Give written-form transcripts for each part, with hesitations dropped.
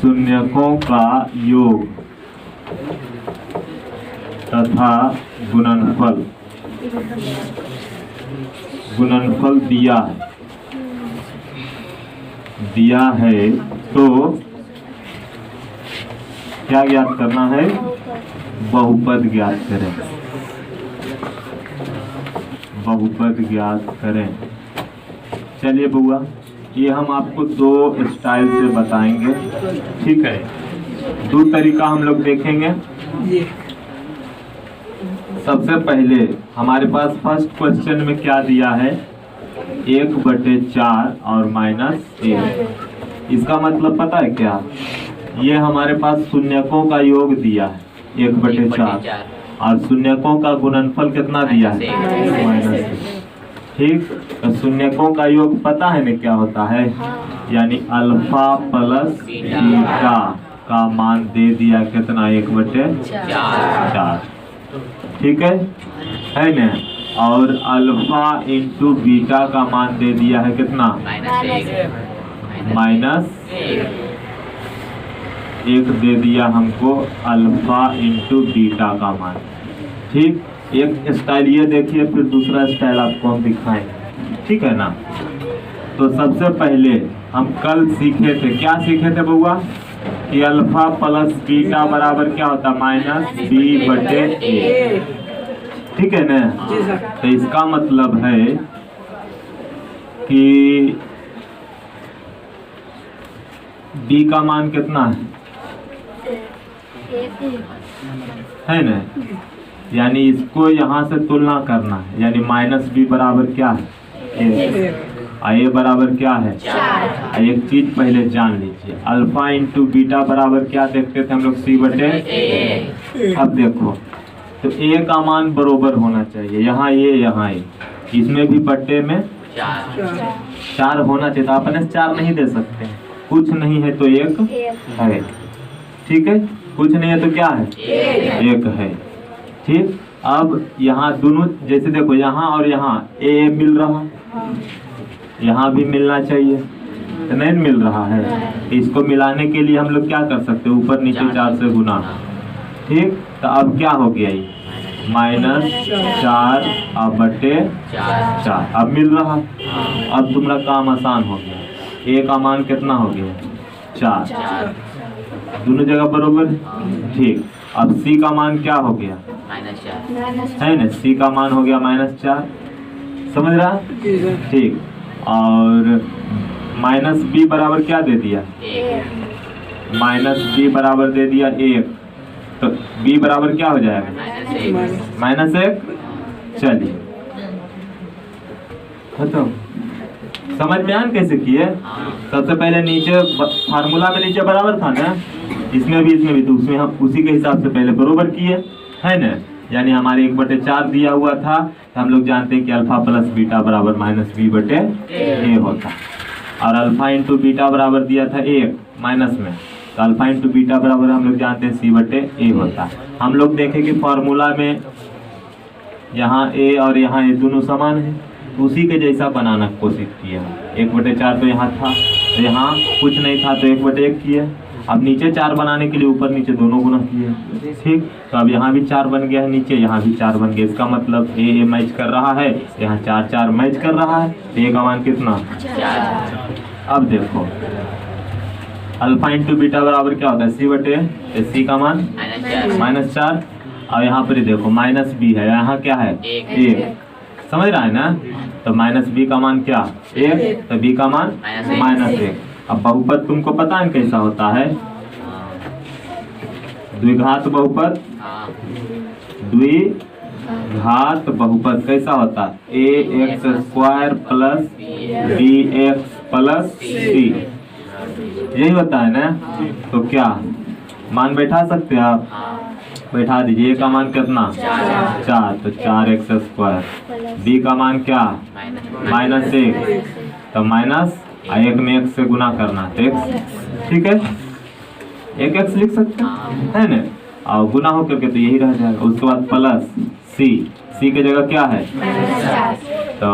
शून्यकों का योग तथा गुणनफल दिया है तो क्या ज्ञात करना है? बहुपद ज्ञात करें। बहुपद ज्ञात करें। चलिए बउआ, ये हम आपको दो स्टाइल से बताएंगे, ठीक है? दो तरीका हम लोग देखेंगे। सबसे पहले हमारे पास फर्स्ट क्वेश्चन में क्या दिया है? 1/4 और -1। इसका मतलब पता है क्या? ये हमारे पास शून्यकों का योग दिया है 1/4 और शून्यकों का गुणनफल कितना दिया है? -1। ठीक, तो शून्यकों का योग पता है ना क्या होता है? यानी अल्फा प्लस बीटा का मान दे दिया कितना? 1/4। ठीक है ना? और अल्फा इंटू बीटा का मान दे दिया है कितना? -1 दे दिया हमको अल्फा इंटू बीटा का मान। ठीक, एक स्टाइल ये देखिए, फिर दूसरा स्टाइल आपको हम दिखाएंगे, ठीक है ना? तो सबसे पहले हम कल सीखे थे, क्या सीखे थे बउआ? कि अल्फा प्लस बीटा बराबर क्या होता? -b/a। ठीक है ना? तो इसका मतलब है कि b का मान कितना है ना? यानी इसको यहाँ से तुलना करना है, यानी -b बराबर क्या है? a बराबर क्या है? 4। एक चीज पहले जान लीजिए, अल्फा इंटू बीटा बराबर क्या देखते थे हम लोग? c/a। अब देखो, तो a का मान बरोबर होना चाहिए, यहाँ a यहाँ a, इसमें भी बट्टे में 4 होना चाहिए। तो अपने 4 नहीं दे सकते, कुछ नहीं है तो 1 है, ठीक है? कुछ नहीं है तो क्या है? 1 है। ठीक, अब यहाँ दोनों जैसे देखो, यहाँ और यहाँ a मिल रहा, यहाँ भी मिलना चाहिए, तो नहीं मिल रहा है। इसको मिलाने के लिए हम लोग क्या कर सकते हैं? ऊपर नीचे 4 से गुना। ठीक, तो अब क्या हो गया? ये -4 4 अब मिल रहा। अब तुम्हारा काम आसान हो गया। a का मान कितना हो गया? 4, दोनों जगह बरोबर। ठीक, अब c का मान क्या हो गया? -4 है ना? c का मान हो गया -4, समझ रहा? ठीक, और -b बराबर क्या दे दिया? -b बराबर दे दिया 1, तो b बराबर क्या हो जाएगा? -1। चलिए खत्म। समझ में आन कैसे किए? सबसे पहले नीचे फार्मूला में नीचे बराबर था ना, इसमें भी तो उसमें हम उसी के हिसाब से पहले बरोबर किए, है ना? यानी हमारे 1/4 दिया हुआ था, तो हम लोग जानते हैं कि अल्फा प्लस बीटा बराबर -b/a होता। और अल्फा इंटू बीटा बराबर दिया था 1 माइनस में, तो अल्फा इंटू बीटा बराबर हम लोग जानते हैं c/a होता। हम लोग देखें कि फॉर्मूला में यहाँ a और यहाँ a दोनों समान है, उसी के जैसा बनाना कोशिश किया। 1/4 तो यहाँ था, तो यहाँ कुछ नहीं था तो 1/1 किया। अब नीचे 4 बनाने के लिए ऊपर नीचे दोनों गुना किए। ठीक, तो अब यहाँ भी 4 बन गया है, नीचे यहाँ भी 4 बन गया। इसका मतलब a मैच कर रहा है, यहाँ 4 मैच कर रहा है, तो a का मान कितना? 4। अब देखो, अल्फा इंटू बीटा बराबर क्या होता है? c/a, तो c का मान -4, और यहाँ पर देखो -b है, यहाँ क्या है? 1। समझ रहा है ना? तो -b का मान क्या? 1, तो b का मान -1। अब बहुपद तुमको पता है कैसा होता है? द्विघात बहुपद। द्विघात बहुपद कैसा होता है? ax² plus bx plus c, यही होता है ना? तो क्या मान बैठा सकते हैं आप? बैठा दीजिए। a का मान कितना? 4, तो 4x²। b का मान क्या? -1, तो माइनस 1 में 1 से गुना करना, तो x। ठीक है, 1x लिख सकते हैं ना? और गुना हो करके तो यही रह जाएगा। उसके बाद प्लस c की जगह क्या है? तो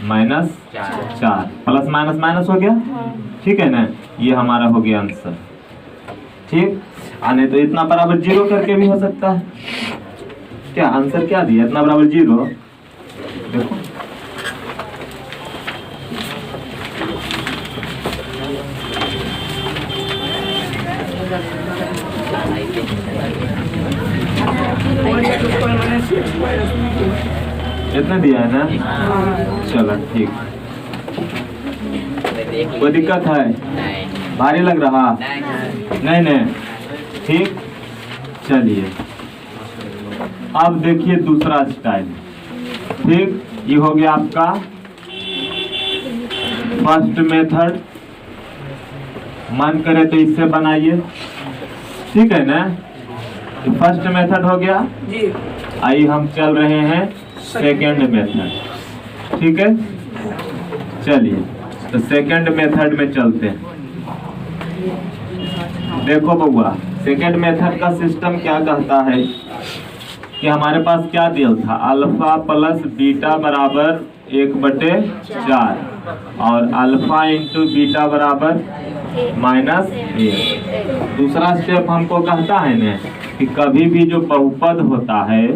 -4, प्लस माइनस माइनस हो गया, ठीक है ना? ये हमारा हो गया आंसर। ठीक, नहीं तो इतना बराबर 0 करके भी हो सकता है। क्या आंसर क्या दिया, इतना बराबर 0। देखो इतना दिया है ना। चलो ठीक, कोई दिक्कत है? भारी लग रहा? नहीं नहीं, ठीक। चलिए अब देखिए दूसरा स्टाइल। ठीक, ये हो गया आपका फर्स्ट मेथड। मन करे तो इससे बनाइए, ठीक है ना। फर्स्ट मेथड हो गया। आइए हम चल रहे हैं सेकंड मेथड। ठीक है, चलिए तो सेकंड मेथड में चलते हैं। देखो बउआ, सेकंड मेथड का सिस्टम क्या कहता है कि हमारे पास क्या दिया था, अल्फा प्लस बीटा बराबर 1/4 और अल्फा इंटू बीटा बराबर -1। दूसरा स्टेप हमको कहता है ना कि कभी भी जो बहुपद होता है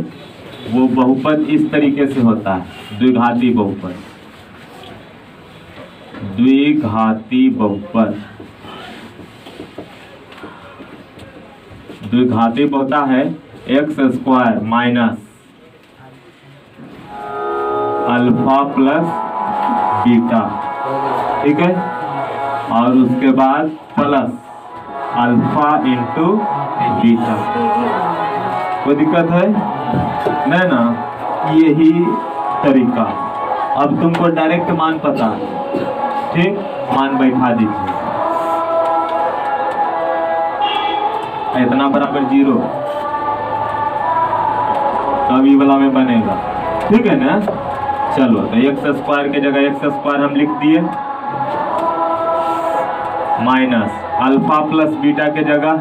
वो बहुपद इस तरीके से होता है, द्विघाती बहुपद। द्विघाती बहुपद, द्विघाती होता है x² minus alpha plus beta, ठीक है, और उसके बाद प्लस अल्फा इंटू बीटा। कोई दिक्कत है? नहीं ना, यही तरीका। अब तुमको डायरेक्ट मान पता, ठीक, मान बैठा दीजिए। इतना बराबर 0 तब ये वाला में बनेगा, ठीक है ना। चलो तो x² के जगह x² हम लिख दिए, माइनस अल्फा प्लस बीटा के जगह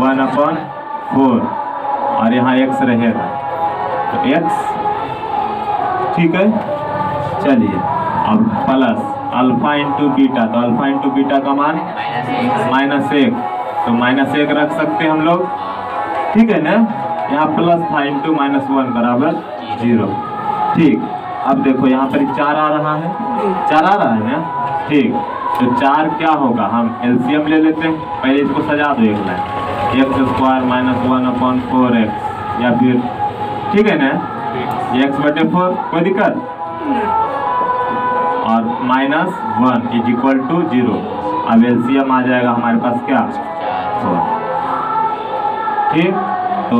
1/4 और यहाँ x रहेगा तो x, ठीक है। चलिए अब प्लस अल्फा इंटू बीटा, तो अल्फा इंटू बीटा का मान -1, तो -1 रख सकते हैं हम लोग, ठीक है ना। यहाँ प्लस था इंटू -1 बराबर 0। ठीक, अब देखो यहाँ पर 4 आ रहा है, 4 आ रहा है ना। ठीक, तो 4 क्या होगा, हम एलसीएम ले लेते हैं। पहले इसको सजा दो एक लाइन, x² - 1/4x, या फिर ठीक है ना, x/4, कोई दिक्कत, और -1 = 0। अब एलसीएम आ जाएगा हमारे पास क्या, 4। ठीक, तो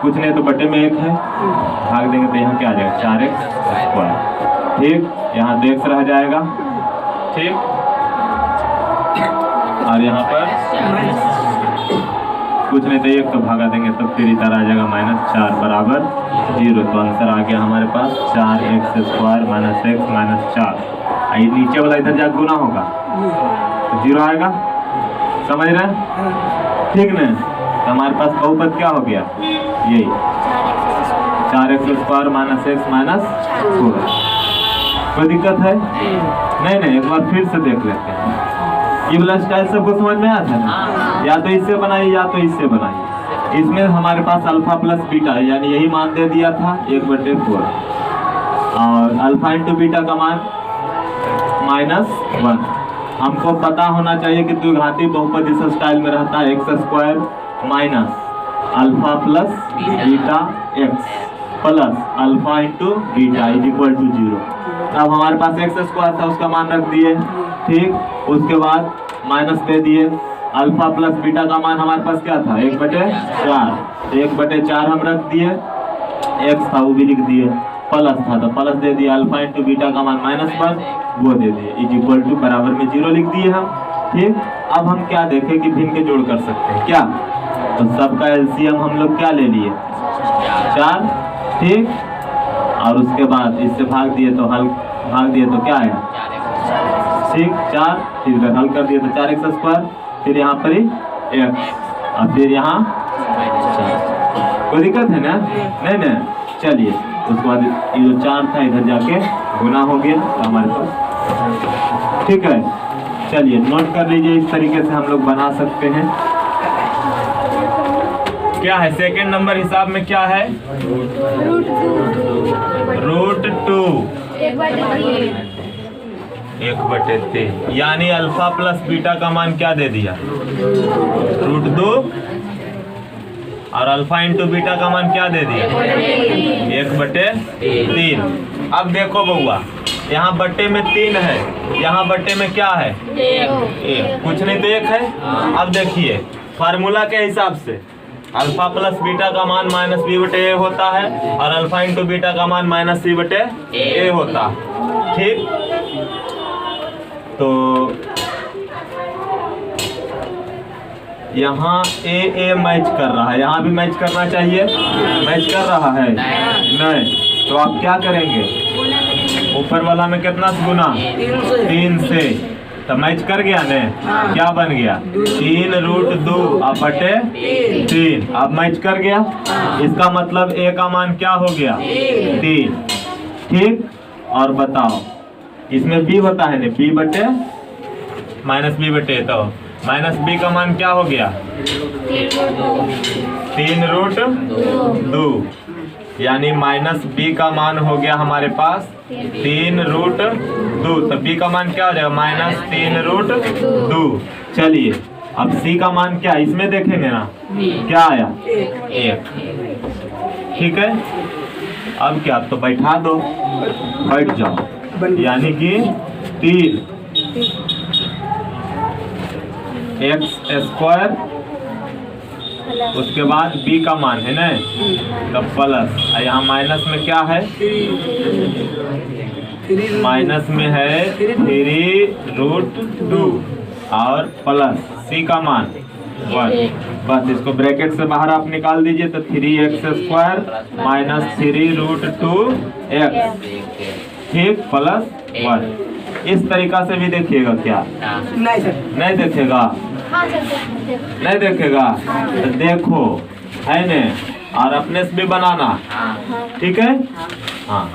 कुछ नहीं तो बटे में 1 है, भाग देंगे तो यहाँ क्या आ जाएगा, 4x²। ठीक, यहाँ तो x रह जाएगा, ठीक, और यहाँ पर कुछ नहीं तो 1 तो भागा देंगे तब फिर इधर आ जाएगा -4 बराबर 0। तो आंसर आ गया हमारे पास 4x² - x - 4। ये नीचे वाला इधर जाकर गुना होगा तो 0 आएगा, समझ रहे हैं, ठीक ना। तो हमारे पास बहुपद क्या हो गया, यही 4x² - x - 4। कोई दिक्कत है? नहीं नहीं, एक बार फिर से देख लेते हैं। ये वाला स्टाइल सबको समझ में आया था ना, या तो इससे बनाइए या तो इससे बनाइए। इसमें हमारे पास अल्फा प्लस बीटा है, यानी यही मान दे दिया था 1/4, और अल्फा इंटू बीटा का मान -1। हमको पता होना चाहिए कि द्विघाती बहुपद इस स्टाइल में रहता है x² minus alpha plus beta x plus alpha into beta = 0। अब हमारे पास x² था, उसका मान रख दिए, ठीक, उसके बाद माइनस दे दिए। अल्फा प्लस बीटा का मान हमारे पास क्या था, 1/4, 1/4 हम रख दिए, x था वो भी लिख दिए, प्लस था तो प्लस दे दिए, अल्फा इंटू बीटा का मान -1 वो दे दिए, = बराबर में 0 लिख दिए हम। ठीक, अब हम क्या देखें कि भिन्न के जोड़ कर सकते हैं क्या, तो सबका एलसीएम हम लोग क्या ले लिए, 4, ठीक, और उसके बाद इससे भाग दिए तो हल भाग दिए तो क्या आया, ठीक, 4, फिर इधर हल कर दिए तो 4x², फिर यहाँ पर ही x और फिर यहाँ 4। कोई दिक्कत है ना? नहीं नहीं, चलिए उसके बाद ये जो 4 था इधर जाके गुना हो गया तो हमारे पास, ठीक है। चलिए नोट कर लीजिए, इस तरीके से हम लोग बना सकते हैं। क्या है सेकंड नंबर हिसाब में क्या है? √2 1/3, यानी अल्फा प्लस बीटा का मान क्या दे दिया? √2, और अल्फा इंटू बीटा का मान क्या दे दिया? 1/3। अब देखो बउआ, यहाँ बट्टे में 3 है, यहाँ बट्टे में क्या है? 1, कुछ नहीं तो 1 है। अब देखिए फार्मूला के हिसाब से अल्फा प्लस बीटा का मान -b/a होता है, और अल्फा इंटू बीटा का मान -c/a होता है। ठीक, तो यहाँ a मैच कर रहा है, यहाँ भी मैच करना चाहिए। मैच कर रहा है? नहीं। तो आप क्या करेंगे? ऊपर वाला में कितना से गुना? 3 से। तो मैच कर गया ने? क्या बन गया? 3√2 अब बटे 3। अब मैच कर गया, इसका मतलब a का मान क्या हो गया? 3। ठीक, और बताओ इसमें b होता है ना, b/b/, तो -b का मान क्या हो गया? 3√2, यानी -b का मान हो गया हमारे पास 3√2। तो b का मान क्या हो जाएगा? -3√2। चलिए अब c का मान क्या, इसमें देखेंगे ना, क्या आया? 1। ठीक है, अब क्या, तो बैठा दो, बैठ जाओ, यानी कि 3x², उसके बाद b का मान है ना, तब प्लस, यहाँ माइनस में क्या है? माइनस में है 3√2 और प्लस c का मान 1। बस इसको ब्रैकेट से बाहर आप निकाल दीजिए, तो 3x² - 3√2x, ठीक, प्लस 1। इस तरीका से भी देखिएगा क्या? नहीं सर, नहीं देखेगा? नहीं देखेगा? तो देखो है ने, और अपने से भी बनाना, ठीक है? हाँ,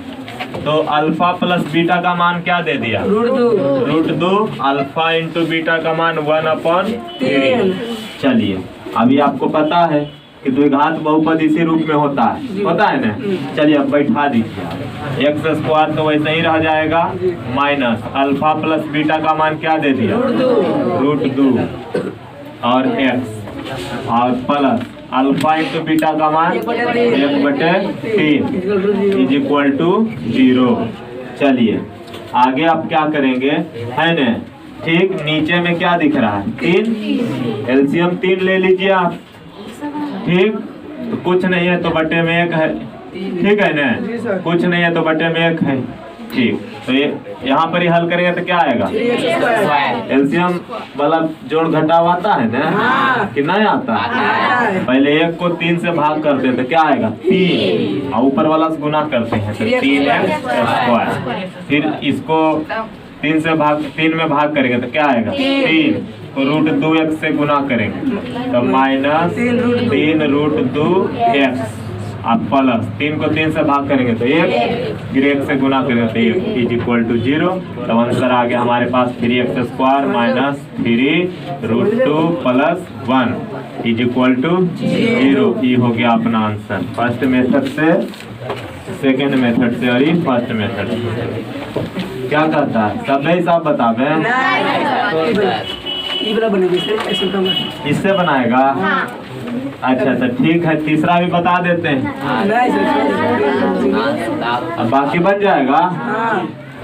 तो अल्फा प्लस बीटा का मान क्या दे दिया? √2। अल्फा इंटू बीटा का मान 1/3। चलिए अभी आपको पता है कि द्विघात बहुपद इसी रूप में होता है ना। चलिए अब बैठा दीजिए, x² तो वैसे ही रह जाएगा, माइनस अल्फा प्लस बीटा का मान क्या दे दिया? √2 और x, और प्लस अल्फा इंटू बीटा का मान 1/3 = 0। चलिए आगे आप क्या करेंगे, है ना? ठीक, नीचे में क्या दिख रहा है? 3, एलसीएम 3 ले लीजिए आप। ठीक, तो कुछ नहीं है तो बटे में 1 है, ठीक है ना? कुछ नहीं है तो बटे में 1 है। ठीक, तो ये यहाँ पर ही हल करेंगे तो क्या आएगा? एलसीएम वाला जोड़ घटाव आता है ना, कि नहीं आता? पहले 1 को 3 से भाग करते हैं तो क्या आएगा? 3, और ऊपर वाला से गुना करते हैं तो 3x²। फिर इसको 3 में भाग करेंगे तो क्या आएगा? 3 को √2x से गुना करेंगे तो -3√2x, आप प्लस 3 को 3 से भाग करेंगे तो 1, फिर 1 से गुना करेंगे तो 1 = 0। तो आंसर आ गया हमारे पास 3x² - 3√2 + 1 = 0। ये हो गया अपना आंसर, फर्स्ट मेथड से, सेकेंड मेथड से, और ये फर्स्ट मेथड से। क्या करता है सब नहीं साहब बतावे? इससे बनाएगा? अच्छा तो ठीक है, तीसरा भी बता देते हैं। अब बाकी बन जाएगा?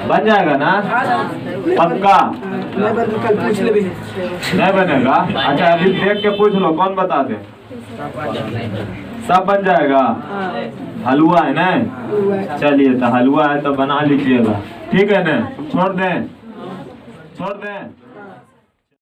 बन जाएगा ना? पक्का? नहीं बनेगा? अच्छा अभी देख के पूछ लो, कौन बता दे? सब बन जाएगा? हलवा है ना? चलिए तो हलवा है तो बना लीजिएगा, ठीक है ना? छोड़ दें?